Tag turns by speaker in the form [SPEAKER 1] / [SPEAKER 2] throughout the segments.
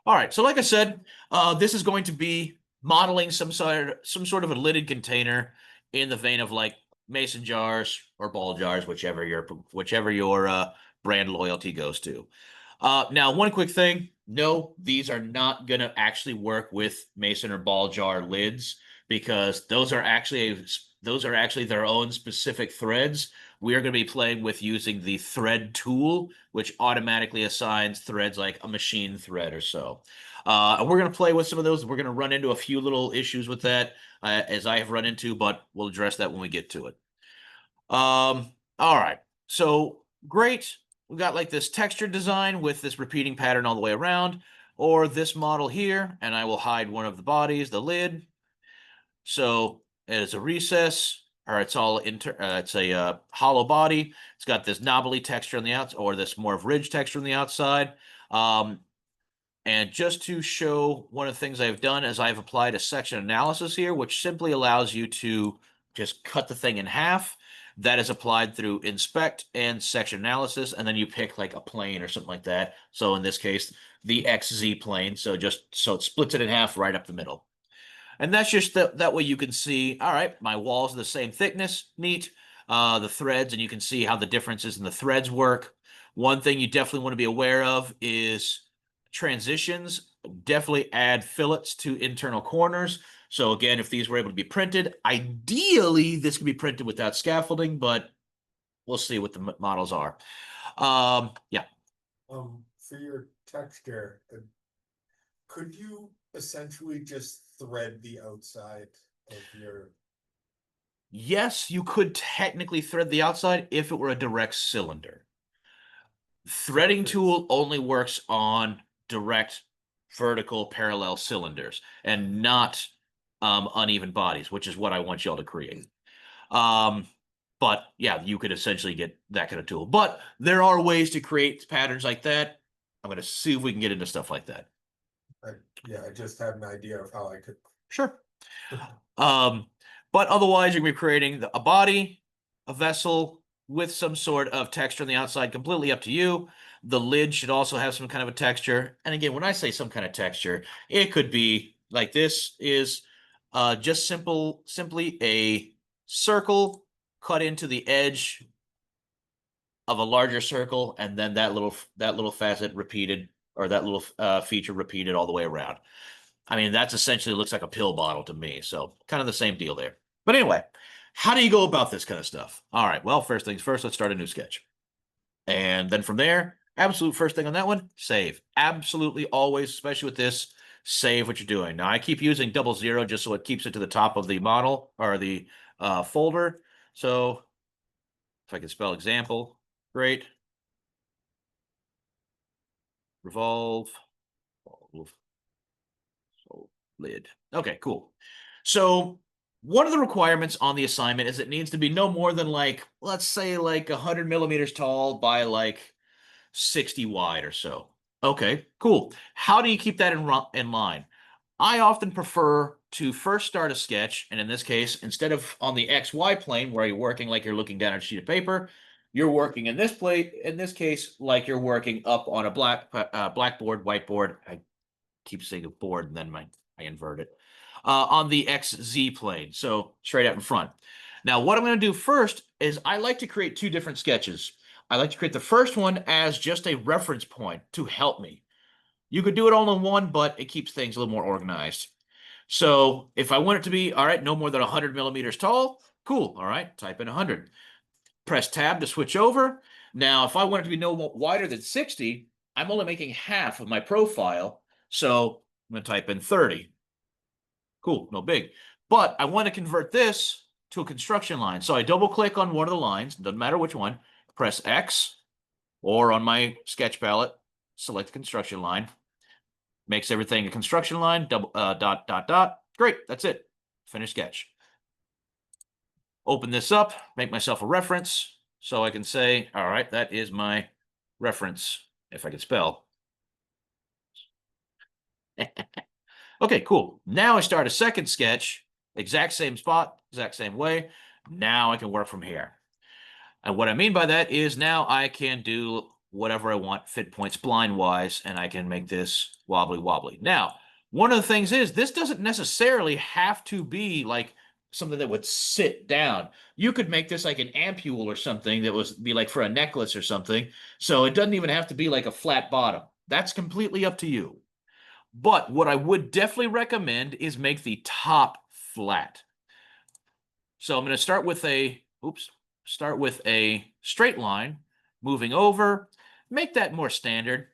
[SPEAKER 1] All right, so like I said, this is going to be modeling some sort of a lidded container in the vein of like mason jars or ball jars, whichever your brand loyalty goes to. Now, one quick thing: no, these are not going to actually work with mason or ball jar lids because those are actually their own specific threads. We are going to be playing with using the thread tool, which automatically assigns threads like a machine thread or so. And we're going to play with some of those. We're going to run into a few little issues with that, as I have run into, but we'll address that when we get to it. All right. So great. We got like this texture design with this repeating pattern all the way around, or this model here, and I will hide one of the bodies, the lid. So it's a recess, or it's a hollow body. It's got this knobbly texture on the outside, or this more of ridge texture on the outside. And just to show one of the things I've done is I've applied a section analysis here, which simply allows you to just cut the thing in half. That is applied through inspect and section analysis, and then you pick like a plane or something like that. So in this case, the XZ plane. So it splits it in half right up the middle. And that's just that way you can see, all right, my walls are the same thickness, neat. The threads, and you can see how the differences in the threads work. One thing you definitely want to be aware of is transitions. Definitely add fillets to internal corners. So again, if these were able to be printed, ideally this could be printed without scaffolding, but we'll see what the models are. Yeah.
[SPEAKER 2] For your texture, could you essentially just thread the outside of your...
[SPEAKER 1] Yes, you could technically thread the outside if it were a direct cylinder. Threading tool only works on direct vertical parallel cylinders and not uneven bodies, which is what I want y'all to create. But yeah, you could essentially get that kind of tool. But there are ways to create patterns like that. I'm going to see if we can get into stuff like that.
[SPEAKER 2] Yeah, I just had an idea of how I could.
[SPEAKER 1] Sure. But otherwise, you're going to be creating a body, a vessel with some sort of texture on the outside, completely up to you. The lid should also have some kind of a texture. And again, when I say some kind of texture, it could be like this is just simply a circle cut into the edge of a larger circle, and then that little facet repeated, or that little feature repeated all the way around. I mean, that's essentially looks like a pill bottle to me. So kind of the same deal there. But anyway, how do you go about this kind of stuff? All right, well, first things first, let's start a new sketch. And then from there, absolute first thing on that one, save. Absolutely always, especially with this, save what you're doing. Now, I keep using 00 just so it keeps it to the top of the model or the folder. So if I can spell example, great. Revolve. So lid. Okay, cool. So one of the requirements on the assignment is it needs to be no more than like, let's say like 100 millimeters tall by like 60 wide or so. Okay, cool. How do you keep that in line? I often prefer to first start a sketch, and in this case, instead of on the XY plane where you're working like you're looking down at a sheet of paper, you're working in this case, like you're working up on a blackboard, whiteboard. I keep saying a board, and then I invert it. On the XZ plane, so straight out in front. Now, what I'm going to do first is I like to create two different sketches. I like to create the first one as just a reference point to help me. You could do it all in one, but it keeps things a little more organized. So if I want it to be, all right, no more than 100 millimeters tall, cool. All right, type in 100. Press tab to switch over. Now, if I want it to be no wider than 60, I'm only making half of my profile. So I'm going to type in 30. Cool, no big. But I want to convert this to a construction line. So I double click on one of the lines, doesn't matter which one, press X, or on my sketch palette, select the construction line. Makes everything a construction line, dot. Great, that's it. Finish sketch. Open this up, make myself a reference, so I can say, all right, that is my reference, if I can spell. Okay, cool. Now I start a second sketch, exact same spot, exact same way. Now I can work from here. And what I mean by that is now I can do whatever I want, fit points blind wise, and I can make this wobbly wobbly. Now, one of the things is this doesn't necessarily have to be like something that would sit down. You could make this like an ampule or something that was be like for a necklace or something. So it doesn't even have to be like a flat bottom. That's completely up to you. But what I would definitely recommend is make the top flat. So I'm going to start with a straight line, moving over, make that more standard,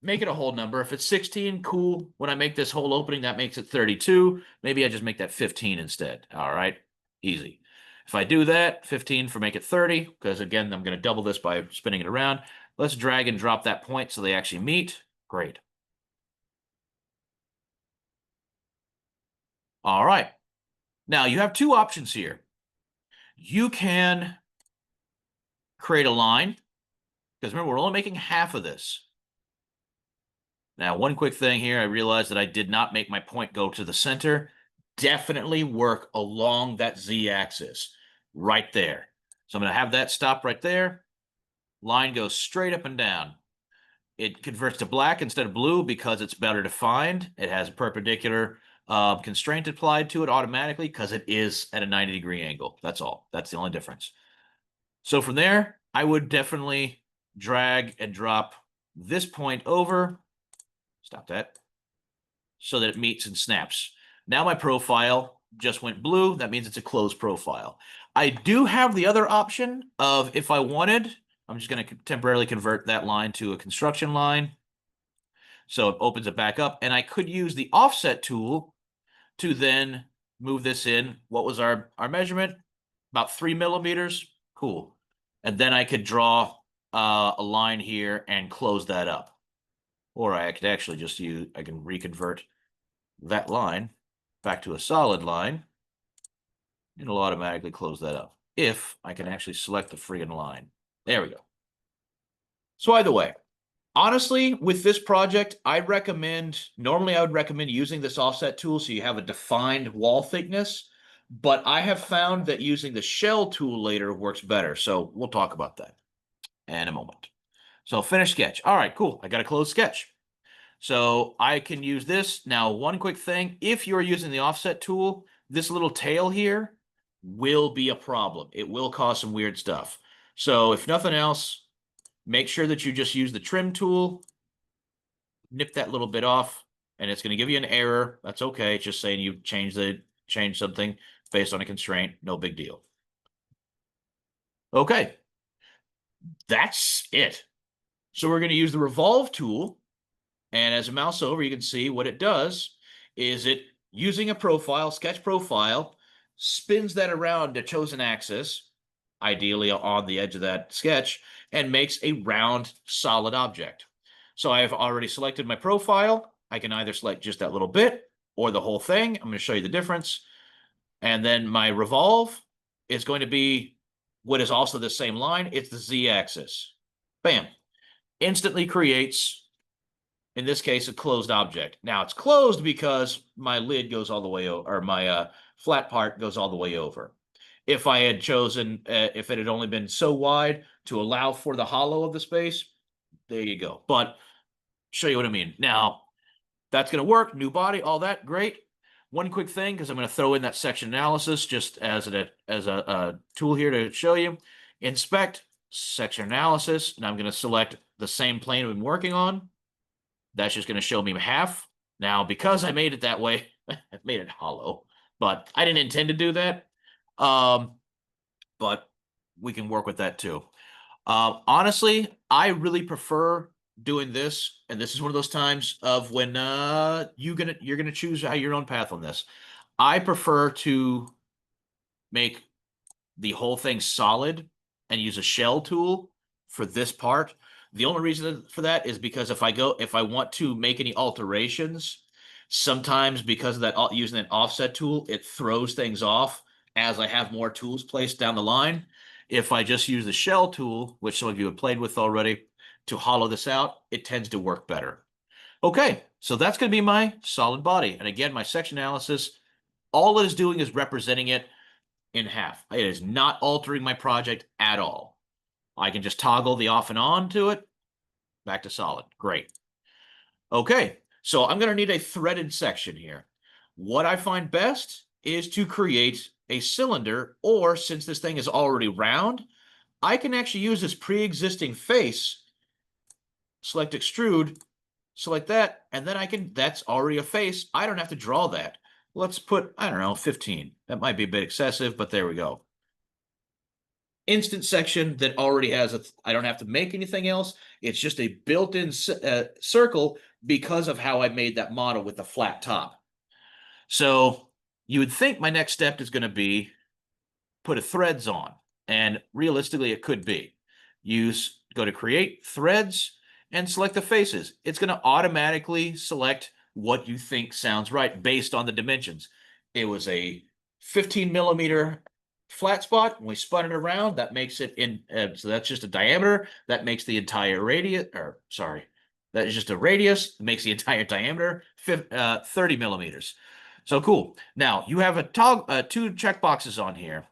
[SPEAKER 1] make it a whole number. If it's 16, cool. When I make this whole opening, that makes it 32. Maybe I just make that 15 instead. All right, easy. If I do that, 15 for make it 30, because again, I'm going to double this by spinning it around. Let's drag and drop that point so they actually meet. Great. All right. Now you have two options here. You can create a line, because remember, we're only making half of this. Now, one quick thing here, I realized that I did not make my point go to the center. Definitely work along that z-axis right there. So I'm going to have that stop right there. Line goes straight up and down. It converts to black instead of blue because it's better defined. It has a perpendicular constraint applied to it automatically because it is at a 90-degree angle. That's all. That's the only difference. So from there, I would definitely drag and drop this point over. Stop that. So that it meets and snaps. Now my profile just went blue. That means it's a closed profile. I do have the other option of if I wanted, I'm just going to temporarily convert that line to a construction line. So it opens it back up. And I could use the offset tool to then move this in. What was our measurement? About 3 millimeters. Cool. And then I could draw a line here and close that up. Or I could actually just I can reconvert that line back to a solid line. It'll automatically close that up if I can actually select the friggin' line. There we go. So either way, honestly, with this project, normally I would recommend using this offset tool so you have a defined wall thickness, but I have found that using the shell tool later works better. So we'll talk about that in a moment. So finish sketch. All right, cool. I got a closed sketch. So I can use this. Now, one quick thing, if you're using the offset tool, this little tail here will be a problem. It will cause some weird stuff. So if nothing else, make sure that you just use the trim tool, nip that little bit off, and it's going to give you an error. That's okay. It's just saying you change something based on a constraint. No big deal. Okay. That's it. So we're going to use the Revolve tool. And as a mouse over, you can see what it does is it, using a profile, sketch profile, spins that around the chosen axis, ideally on the edge of that sketch, and makes a round, solid object. So I have already selected my profile. I can either select just that little bit or the whole thing. I'm going to show you the difference. And then my Revolve is going to be what is also the same line. It's the z-axis. Bam. Instantly creates, in this case, a closed object. Now it's closed because my lid goes all the way over, or my flat part goes all the way over. If I had chosen, if it had only been so wide to allow for the hollow of the space, there you go. But show you what I mean. Now, that's going to work. New body, all that, great. One quick thing, because I'm going to throw in that section analysis just as a tool here to show you. Inspect, section analysis, and I'm going to select the same plane we've been working on. That's just going to show me half. Now, because I made it that way, I've made it hollow, but I didn't intend to do that. But we can work with that too. Honestly, I really prefer doing this, and this is one of those times of when you're gonna choose your own path on this. I prefer to make the whole thing solid and use a shell tool for this part. The only reason for that is because if I want to make any alterations, sometimes because of that, using that offset tool, it throws things off as I have more tools placed down the line. If I just use the shell tool, which some of you have played with already, to hollow this out, it tends to work better. Okay, so that's going to be my solid body. And again, my section analysis, all it is doing is representing it in half. It is not altering my project at all. I can just toggle the off and on to it, back to solid. Great. Okay, so I'm going to need a threaded section here. What I find best is to create a cylinder, or since this thing is already round, I can actually use this pre-existing face, select extrude, select that, and then I can, that's already a face. I don't have to draw that. Let's put, I don't know, 15. That might be a bit excessive, but there we go. Instant section that already has a, I don't have to make anything else. It's just a built-in circle because of how I made that model with the flat top. So you would think my next step is going to be put a threads on, and realistically it could be. Go to create threads and select the faces. It's going to automatically select what you think sounds right based on the dimensions. It was a 15 millimeter flat spot. When we spun it around, that makes it in, so that's just a diameter. That makes the entire radius, or sorry, that is just a radius. It makes the entire diameter 30 millimeters. So cool. Now you have two checkboxes on here.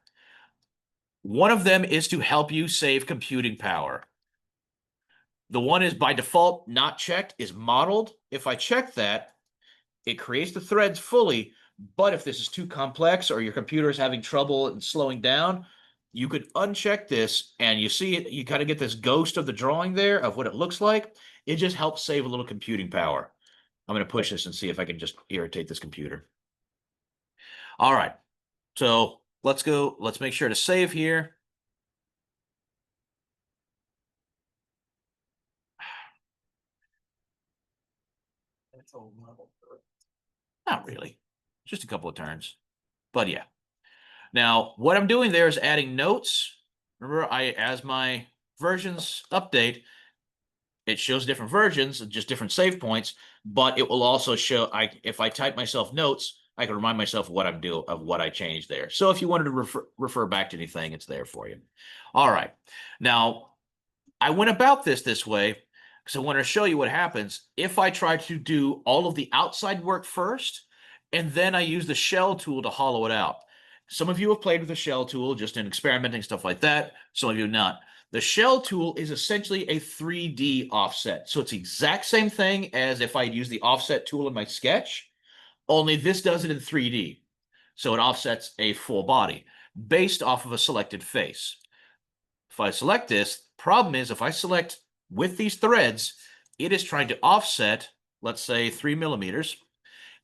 [SPEAKER 1] One of them is to help you save computing power. The one is by default not checked, is modeled. If I check that, it creates the threads fully. But if this is too complex or your computer is having trouble and slowing down, you could uncheck this and you see it. You kind of get this ghost of the drawing there of what it looks like. It just helps save a little computing power. I'm going to push this and see if I can just irritate this computer. All right. So let's go. Let's make sure to save here. Not really. Just a couple of turns. But yeah. Now, what I'm doing there is adding notes. Remember, as my versions update, it shows different versions, just different save points, but it will also show, if I type myself notes, I can remind myself what I'm doing, of what I changed there. So if you wanted to refer back to anything, it's there for you. All right. Now, I went about this way because I want to show you what happens if I try to do all of the outside work first, and then I use the shell tool to hollow it out. Some of you have played with the shell tool just in experimenting, stuff like that. Some of you not. The shell tool is essentially a 3D offset. So it's the exact same thing as if I use the offset tool in my sketch, only this does it in 3D. So it offsets a full body based off of a selected face. If I select this, problem is if I select with these threads, it is trying to offset, let's say 3 millimeters.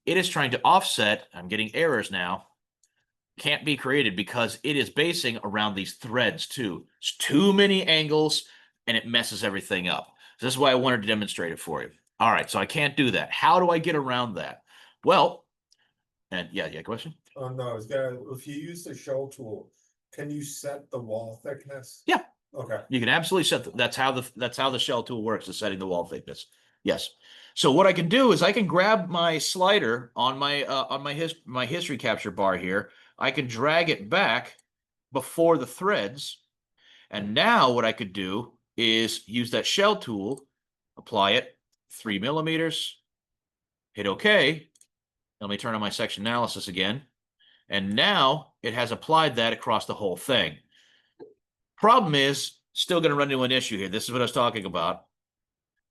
[SPEAKER 1] It is trying to offset, I'm getting errors now, can't be created because it is basing around these threads too. It's too many angles and it messes everything up. So this is why I wanted to demonstrate it for you. All right, so I can't do that. How do I get around that? Well, and yeah, question?
[SPEAKER 2] Oh, no, if you use the shell tool, can you set the wall thickness?
[SPEAKER 1] Yeah.
[SPEAKER 2] Okay.
[SPEAKER 1] You can absolutely set that's how the shell tool works, is setting the wall thickness. Yes. So what I can do is I can grab my slider on my history capture bar here. I can drag it back before the threads. And now what I could do is use that shell tool, apply it 3 millimeters, hit OK. Let me turn on my section analysis again. And now it has applied that across the whole thing. Problem is, still going to run into an issue here. This is what I was talking about.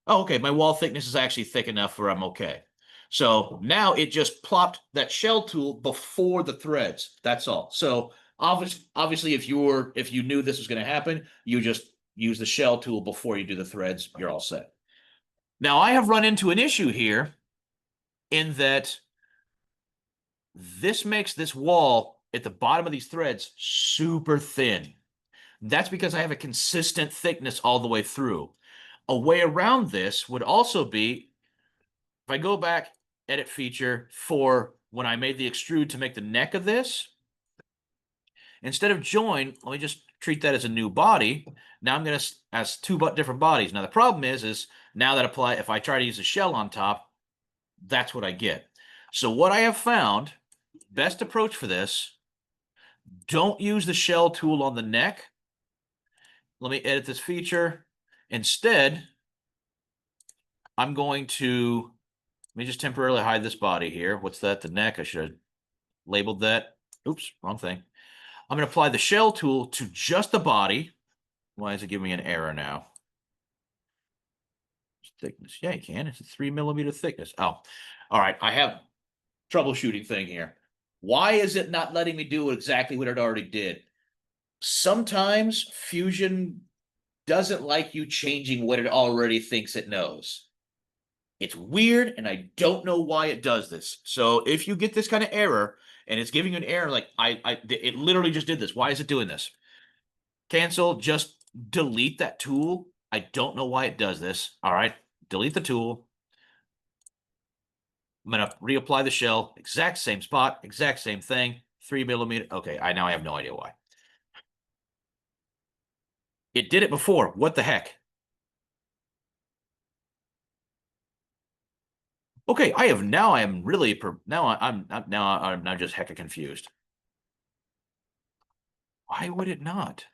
[SPEAKER 1] Oh, okay, my wall thickness is actually thick enough where I'm okay. So now it just plopped that shell tool before the threads. That's all. So obviously, if you knew this was going to happen, you just use the shell tool before you do the threads. You're all set. Now I have run into an issue here in that this makes this wall at the bottom of these threads super thin. That's because I have a consistent thickness all the way through. A way around this would also be, if I go back, edit feature for when I made the extrude to make the neck of this, instead of join, let me just treat that as a new body. Now I'm going to, as two different bodies. Now the problem is now that if I try to use a shell on top, that's what I get. So what I have found, best approach for this, don't use the shell tool on the neck. Let me edit this feature. Instead, I'm going to, let me just temporarily hide this body here. What's that? The neck. I should have labeled that. Oops, wrong thing. I'm going to apply the shell tool to just the body. Why is it giving me an error now? thickness. Yeah, you can. It's a 3 mm thickness. Oh, all right. I have troubleshooting thing here. Why is it not letting me do exactly what it already did? Sometimes Fusion doesn't like you changing what it already thinks it knows. It's weird, and I don't know why it does this. So if you get this kind of error, and it's giving you an error, like it literally just did this. Why is it doing this? Cancel, just delete that tool. I don't know why it does this. All right, delete the tool. I'm gonna reapply the shell, exact same spot, exact same thing, 3 mm. Okay, now I have no idea why. It did it before. What the heck? Okay, I am really I'm just hecka confused. Why would it not?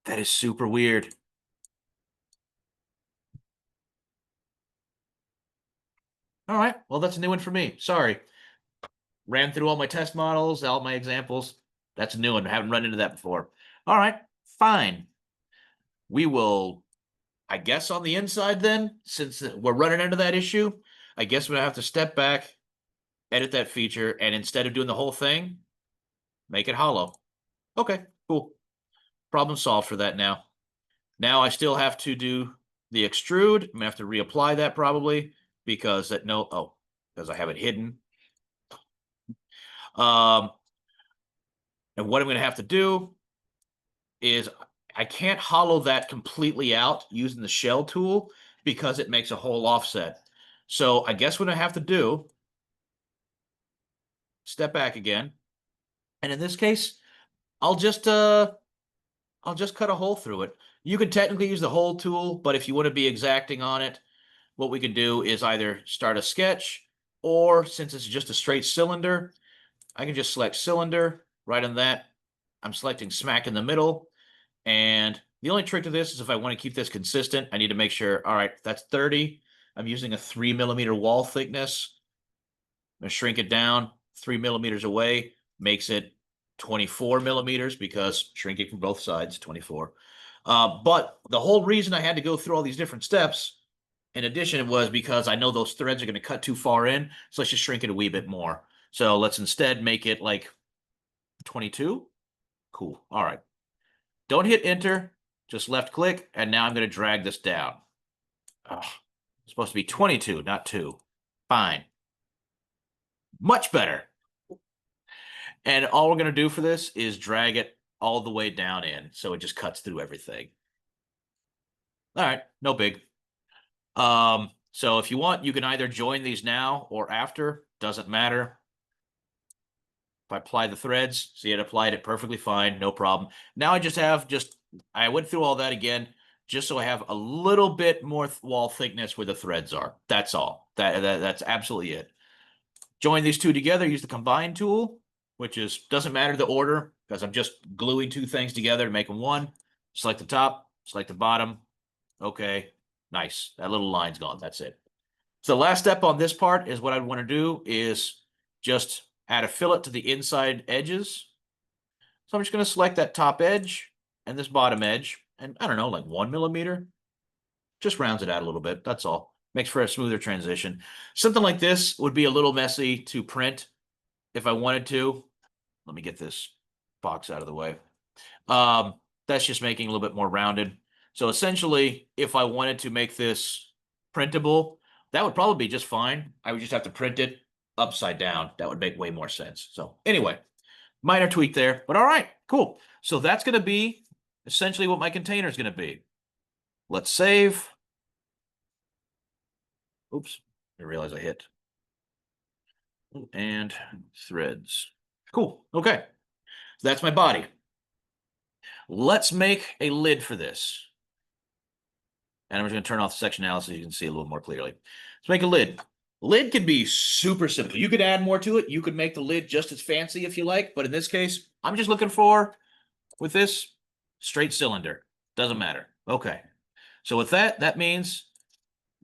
[SPEAKER 1] That is super weird. All right, well, that's a new one for me. Sorry. Ran through all my test models, all my examples. That's a new one. I haven't run into that before. All right, fine. We will, I guess, on the inside then, since we're running into that issue, I guess we're gonna have to step back, edit that feature, and instead of doing the whole thing, make it hollow. Okay, cool. Problem solved for that now. Now I still have to do the extrude. I'm gonna have to reapply that probably because because I have it hidden. And what I'm gonna have to do is I can't hollow that completely out using the shell tool because it makes a whole offset. So I guess what I have to do, step back again. And in this case, I'll just cut a hole through it. You could technically use the hole tool, but if you want to be exacting on it, what we can do is either start a sketch, or since it's just a straight cylinder, I can just select cylinder right on that. I'm selecting smack in the middle. And the only trick to this is if I want to keep this consistent, I need to make sure, all right, that's 30. I'm using a 3 mm wall thickness. I'm going to shrink it down 3 mm away, makes it 24 millimeters because shrinking from both sides, 24. But the whole reason I had to go through all these different steps, in addition, was because I know those threads are going to cut too far in. So let's just shrink it a wee bit more. So let's instead make it like 22. Cool. All right. Don't hit enter, just left click, and now I'm going to drag this down. Oh, it's supposed to be 22, not 2. Fine. Much better. And all we're going to do for this is drag it all the way down in, so it just cuts through everything. All right, no big. So if you want, you can either join these now or after, doesn't matter. If I apply the threads, see, it applied it perfectly fine, no problem. Now I went through all that again, just so I have a little bit more wall thickness where the threads are. That's all. That's absolutely it. Join these two together, use the combine tool, which doesn't matter the order because I'm just gluing two things together to make them one. Select the top, select the bottom. Okay, nice. That little line's gone. That's it. So the last step on this part is what I want to do is just add a fillet to the inside edges. So I'm just going to select that top edge and this bottom edge, and I don't know, like 1 millimeter. Just rounds it out a little bit. That's all. Makes for a smoother transition. Something like this would be a little messy to print if I wanted to. Let me get this box out of the way. That's just making a little bit more rounded. So essentially, if I wanted to make this printable, that would probably be just fine. I would just have to print it upside down. That would make way more sense. So anyway, minor tweak there, but all right, cool. So that's going to be essentially what my container is going to be. Let's save. Oops, I realize I hit. And threads. Cool. Okay. So that's my body. Let's make a lid for this. And I'm just going to turn off the sectionality so you can see a little more clearly. Let's make a lid. Lid can be super simple. You could add more to it. You could make the lid just as fancy if you like. But in this case, I'm just looking for, with this, straight cylinder. Doesn't matter. Okay. So with that, that means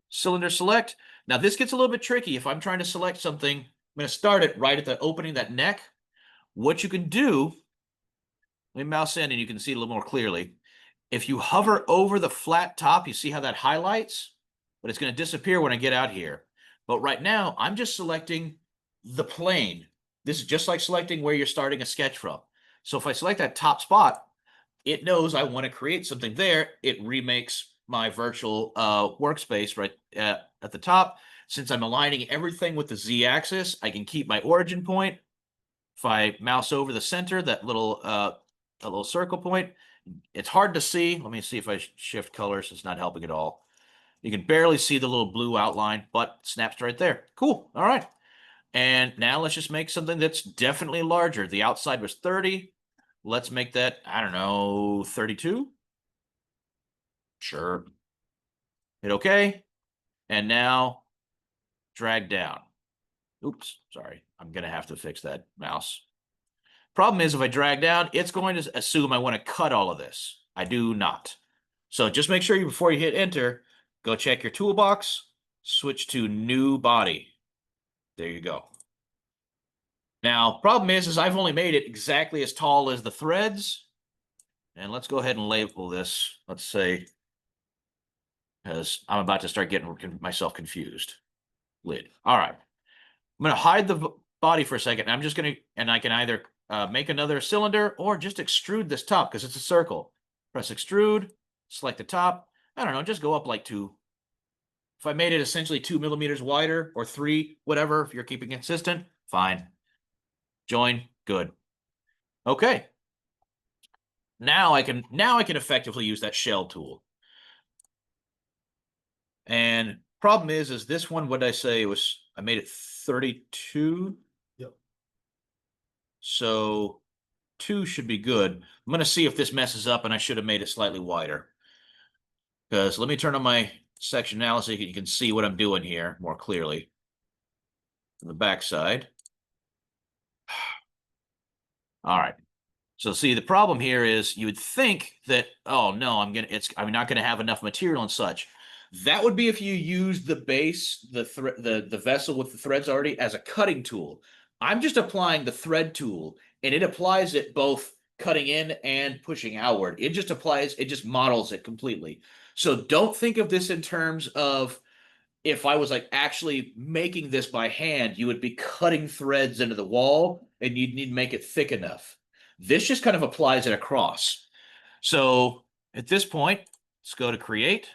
[SPEAKER 1] cylinder select. Now this gets a little bit tricky. If I'm trying to select something, I'm going to start it right at the opening, that neck. What you can do, let me mouse in and you can see it a little more clearly, If you hover over the flat top, you see how that highlights, but it's going to disappear when I get out here. But right now, I'm just selecting the plane. This is just like selecting where you're starting a sketch from. So if I select that top spot, it knows I want to create something there. It remakes my virtual workspace right at the top. Since I'm aligning everything with the Z-axis, I can keep my origin point. If I mouse over the center, that little circle point, it's hard to see. Let me see if I shift colors. It's not helping at all. You can barely see the little blue outline, but snaps right there. Cool. All right. And now let's just make something that's definitely larger. The outside was 30. Let's make that, I don't know, 32. Sure. Hit OK. And now drag down. Oops, sorry. I'm going to have to fix that mouse. Problem is, if I drag down, it's going to assume I want to cut all of this. I do not. So just make sure before you hit enter, go check your toolbox, switch to new body. There you go. Now, problem is I've only made it exactly as tall as the threads. And let's go ahead and label this, let's say, because I'm about to start getting myself confused. Lid. All right. I'm going to hide the body for a second. I'm just going to, and I can either make another cylinder or just extrude this top because it's a circle. Press extrude, select the top. I don't know, just go up like 2. If I made it essentially 2 millimeters wider or 3, whatever, if you're keeping consistent, fine. Join, good. Okay. Now I can effectively use that shell tool. And problem is this one, what did I say? It was, I made it 32.
[SPEAKER 2] Yep.
[SPEAKER 1] So 2 should be good. I'm going to see if this messes up, and I should have made it slightly wider. Because let me turn on my section analysis so you can see what I'm doing here more clearly. On the back side. All right. So see, the problem here is you would think that, oh no, I'm not gonna have enough material and such. That would be if you use the base, the vessel with the threads already as a cutting tool. I'm just applying the thread tool, and it applies it both cutting in and pushing outward. It just models it completely. So don't think of this in terms of if I was like actually making this by hand, you would be cutting threads into the wall and you'd need to make it thick enough. This just kind of applies it across. So at this point, let's go to create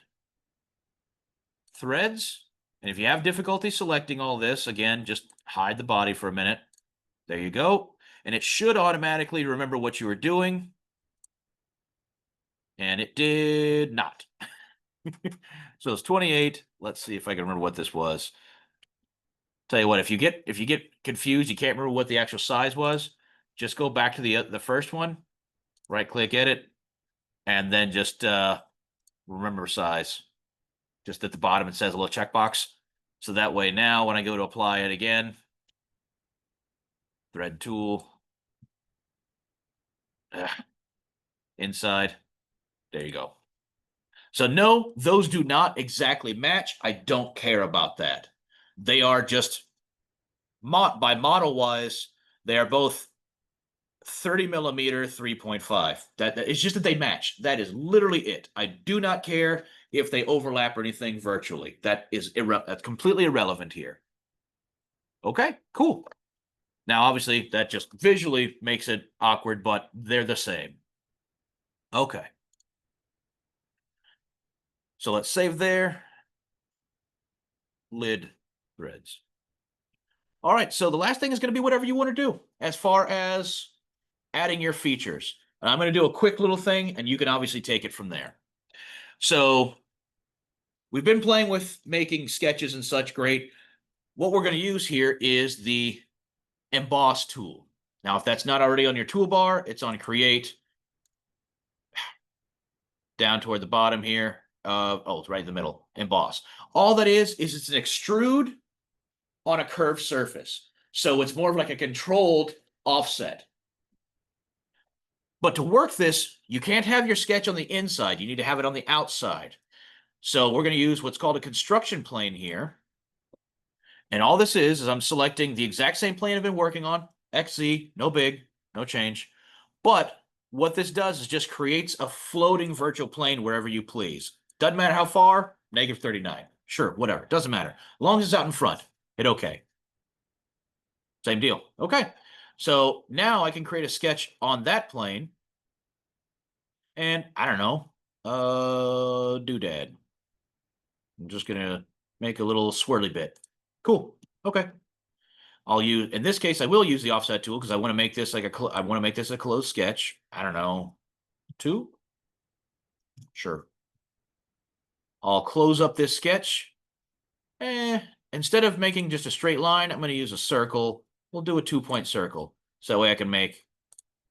[SPEAKER 1] threads. And if you have difficulty selecting all this, again, just hide the body for a minute. There you go. And it should automatically remember what you were doing. And it did not. So it's 28. Let's see if I can remember what this was. Tell you what, if you get confused, you can't remember what the actual size was, just go back to the first one, right click edit, and then just remember size. Just at the bottom it says a little checkbox. So that way now when I go to apply it again, thread tool, inside, there you go. So no, those do not exactly match. I don't care about that. They are just, by model wise, they are both 30 millimeter 3.5. That it's just that they match. That is literally it. I do not care if they overlap or anything virtually. That's completely irrelevant here. Okay, cool. Now, obviously, that just visually makes it awkward, but they're the same. Okay. So let's save there. Lid threads. All right, so the last thing is going to be whatever you want to do as far as adding your features. And I'm going to do a quick little thing, and you can obviously take it from there. So we've been playing with making sketches and such, great. What we're going to use here is the emboss tool. Now, if that's not already on your toolbar, it's on create, down toward the bottom here. Oh, it's right in the middle, emboss. All that is it's an extrude on a curved surface. So it's more of like a controlled offset. But to work this, you can't have your sketch on the inside. You need to have it on the outside. So we're going to use what's called a construction plane here. And all this is I'm selecting the exact same plane I've been working on, XZ, no big, no change. But what this does is just creates a floating virtual plane wherever you please. Doesn't matter how far, -39. Sure, whatever. Doesn't matter. As long as it's out in front, hit OK. Same deal. Okay. So now I can create a sketch on that plane. And I don't know, doodad. I'm just gonna make a little swirly bit. Cool. Okay. I'll use, in this case, I will use the offset tool because I want to make this like I want to make this a closed sketch. I don't know, 2. Sure. I'll close up this sketch. Instead of making just a straight line, I'm going to use a circle. We'll do a 2-point circle. So that way I can make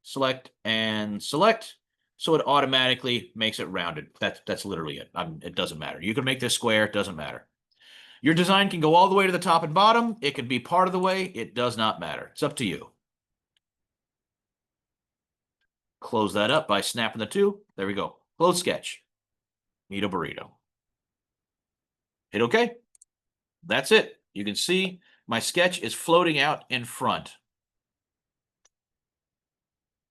[SPEAKER 1] select and select. So it automatically makes it rounded. That's literally it. It doesn't matter. You can make this square. It doesn't matter. Your design can go all the way to the top and bottom. It can be part of the way. It does not matter. It's up to you. Close that up by snapping the 2. There we go. Close sketch. Meet a burrito. Hit OK. That's it. You can see my sketch is floating out in front.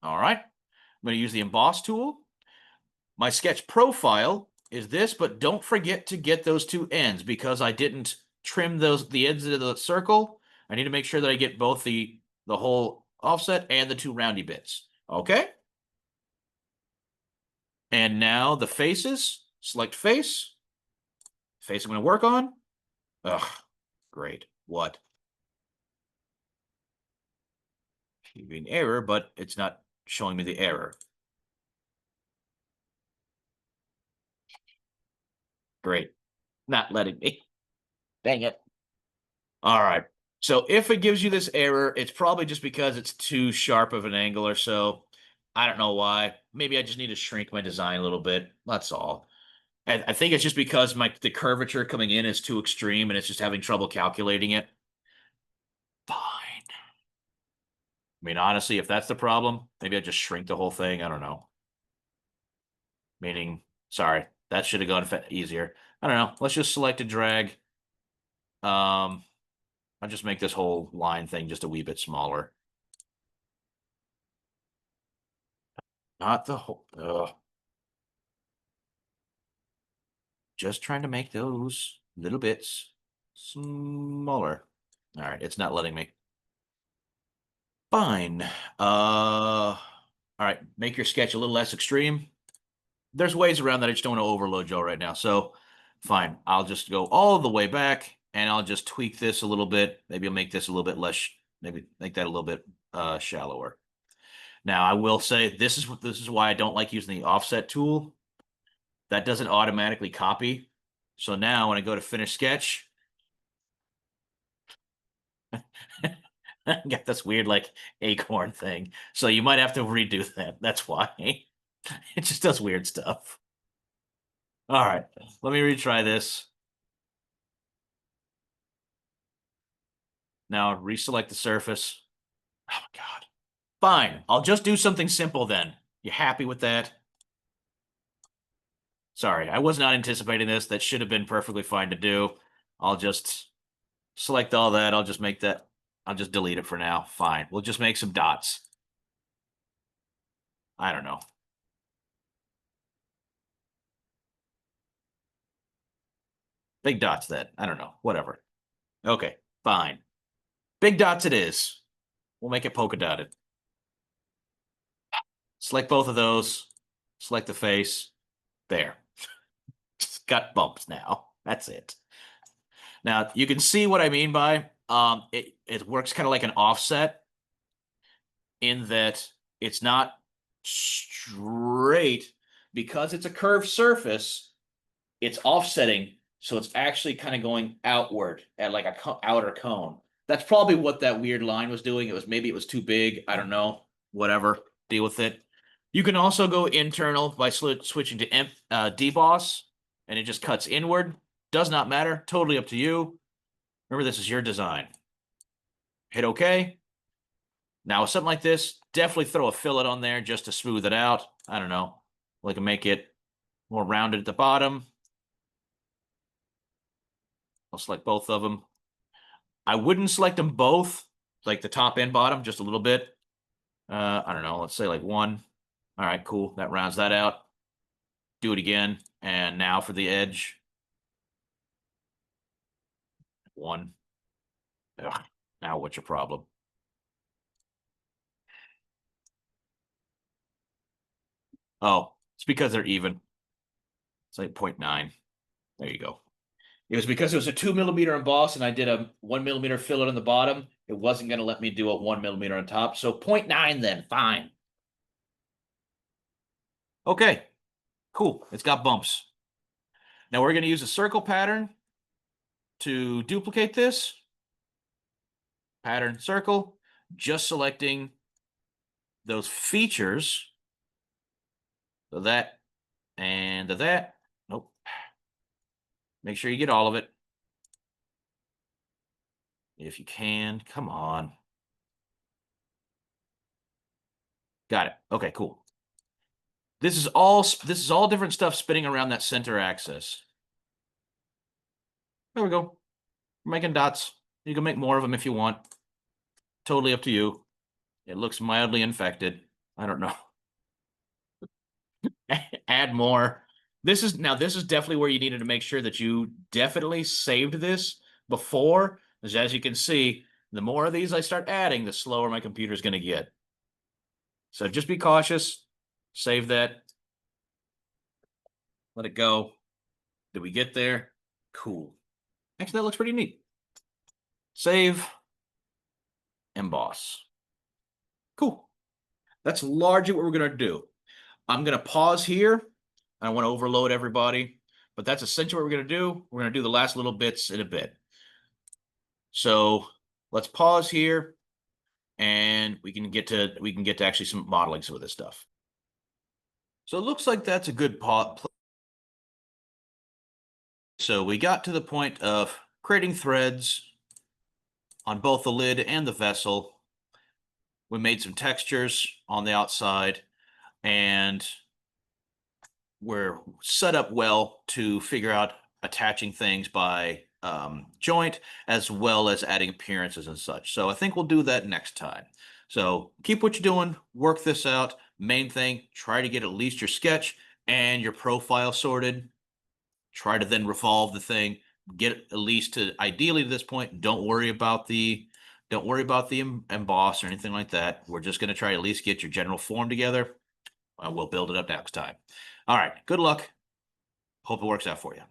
[SPEAKER 1] All right. I'm going to use the emboss tool. My sketch profile is this, but don't forget to get those 2 ends because I didn't trim the ends of the circle. I need to make sure that I get both the whole offset and the 2 roundy bits. Okay. And now the faces. Select face. Face I'm going to work on. Ugh, great. What? An error, but it's not showing me the error. Great. Not letting me. Dang it. All right. So if it gives you this error, it's probably just because it's too sharp of an angle or so. I don't know why. Maybe I just need to shrink my design a little bit. That's all. And I think it's just because the curvature coming in is too extreme and it's just having trouble calculating it. Fine. I mean, honestly, if that's the problem, maybe I just shrink the whole thing. I don't know. Meaning, sorry, that should have gone easier. I don't know. Let's just select a drag. I'll just make this whole line thing just a wee bit smaller. Not the whole. Just trying to make those little bits smaller. All right, it's not letting me. Fine. All right, make your sketch a little less extreme. There's ways around that. I just don't want to overload y'all right now. So fine, I'll just go all the way back and I'll just tweak this a little bit. Maybe I'll make this a little bit less, maybe make that a little bit shallower. Now I will say this is why I don't like using the offset tool. That doesn't automatically copy. So now when I go to finish sketch, I got this weird like acorn thing. So you might have to redo that. That's why. It just does weird stuff. All right, let me retry this. Now reselect the surface. Oh my God. Fine, I'll just do something simple then. You happy with that? Sorry, I was not anticipating this. That should have been perfectly fine to do. I'll just select all that. I'll just make that. I'll just delete it for now. Fine. We'll just make some dots. I don't know. Big dots then. I don't know. Whatever. Okay, fine. Big dots it is. We'll make it polka dotted. Select both of those. Select the face. There. It's got bumps now. That's it. Now you can see what I mean by it works kind of like an offset in that it's not straight because it's a curved surface. It's offsetting, so it's actually kind of going outward at like a outer cone. That's probably what that weird line was doing. Maybe it was too big. I don't know. Whatever. Deal with it. You can also go internal by switching to deboss, and it just cuts inward. Does not matter. Totally up to you. Remember, this is your design. Hit OK. Now, with something like this, definitely throw a fillet on there just to smooth it out. I don't know. We can make it more rounded at the bottom. I'll select both of them. I wouldn't select them both, like the top and bottom, just a little bit. I don't know. Let's say like 1. All right, cool. That rounds that out. Do it again. And now for the edge. 1. Ugh, now what's your problem? Oh, it's because they're even. It's like 0.9. There you go. It was because it was a 2 mm emboss and I did a 1 mm fillet on the bottom. It wasn't going to let me do a 1 mm on top. So 0.9 then, fine. Okay, cool. It's got bumps. Now we're going to use a circle pattern to duplicate this. Pattern circle, just selecting those features. So that and that. Nope. Make sure you get all of it. If you can, come on. Got it. Okay, cool. This is all different stuff spinning around that center axis. There we go. We're making dots. You can make more of them if you want. Totally up to you. It looks mildly infected. I don't know. Add more. This is definitely where you needed to make sure that you definitely saved this before, because as you can see, the more of these I start adding, the slower my computer's going to get. So just be cautious. Save that. Let it go. Did we get there? Cool. Actually, that looks pretty neat. Save. Emboss. Cool. That's largely what we're going to do. I'm going to pause here. I don't want to overload everybody, but that's essentially what we're going to do. We're going to do the last little bits in a bit. So let's pause here and we can get to actually some modeling some of this stuff. So it looks like that's a good pot. So we got to the point of creating threads on both the lid and the vessel. We made some textures on the outside and we're set up well to figure out attaching things by joint as well as adding appearances and such. So I think we'll do that next time. So keep what you're doing, work this out. Main thing, try to get at least your sketch and your profile sorted. Try to then revolve the thing, get at least to ideally to this point. Don't worry about the emboss or anything like that. We're just going to try to at least get your general form together. We'll build it up next time. All right. Good luck. Hope it works out for you.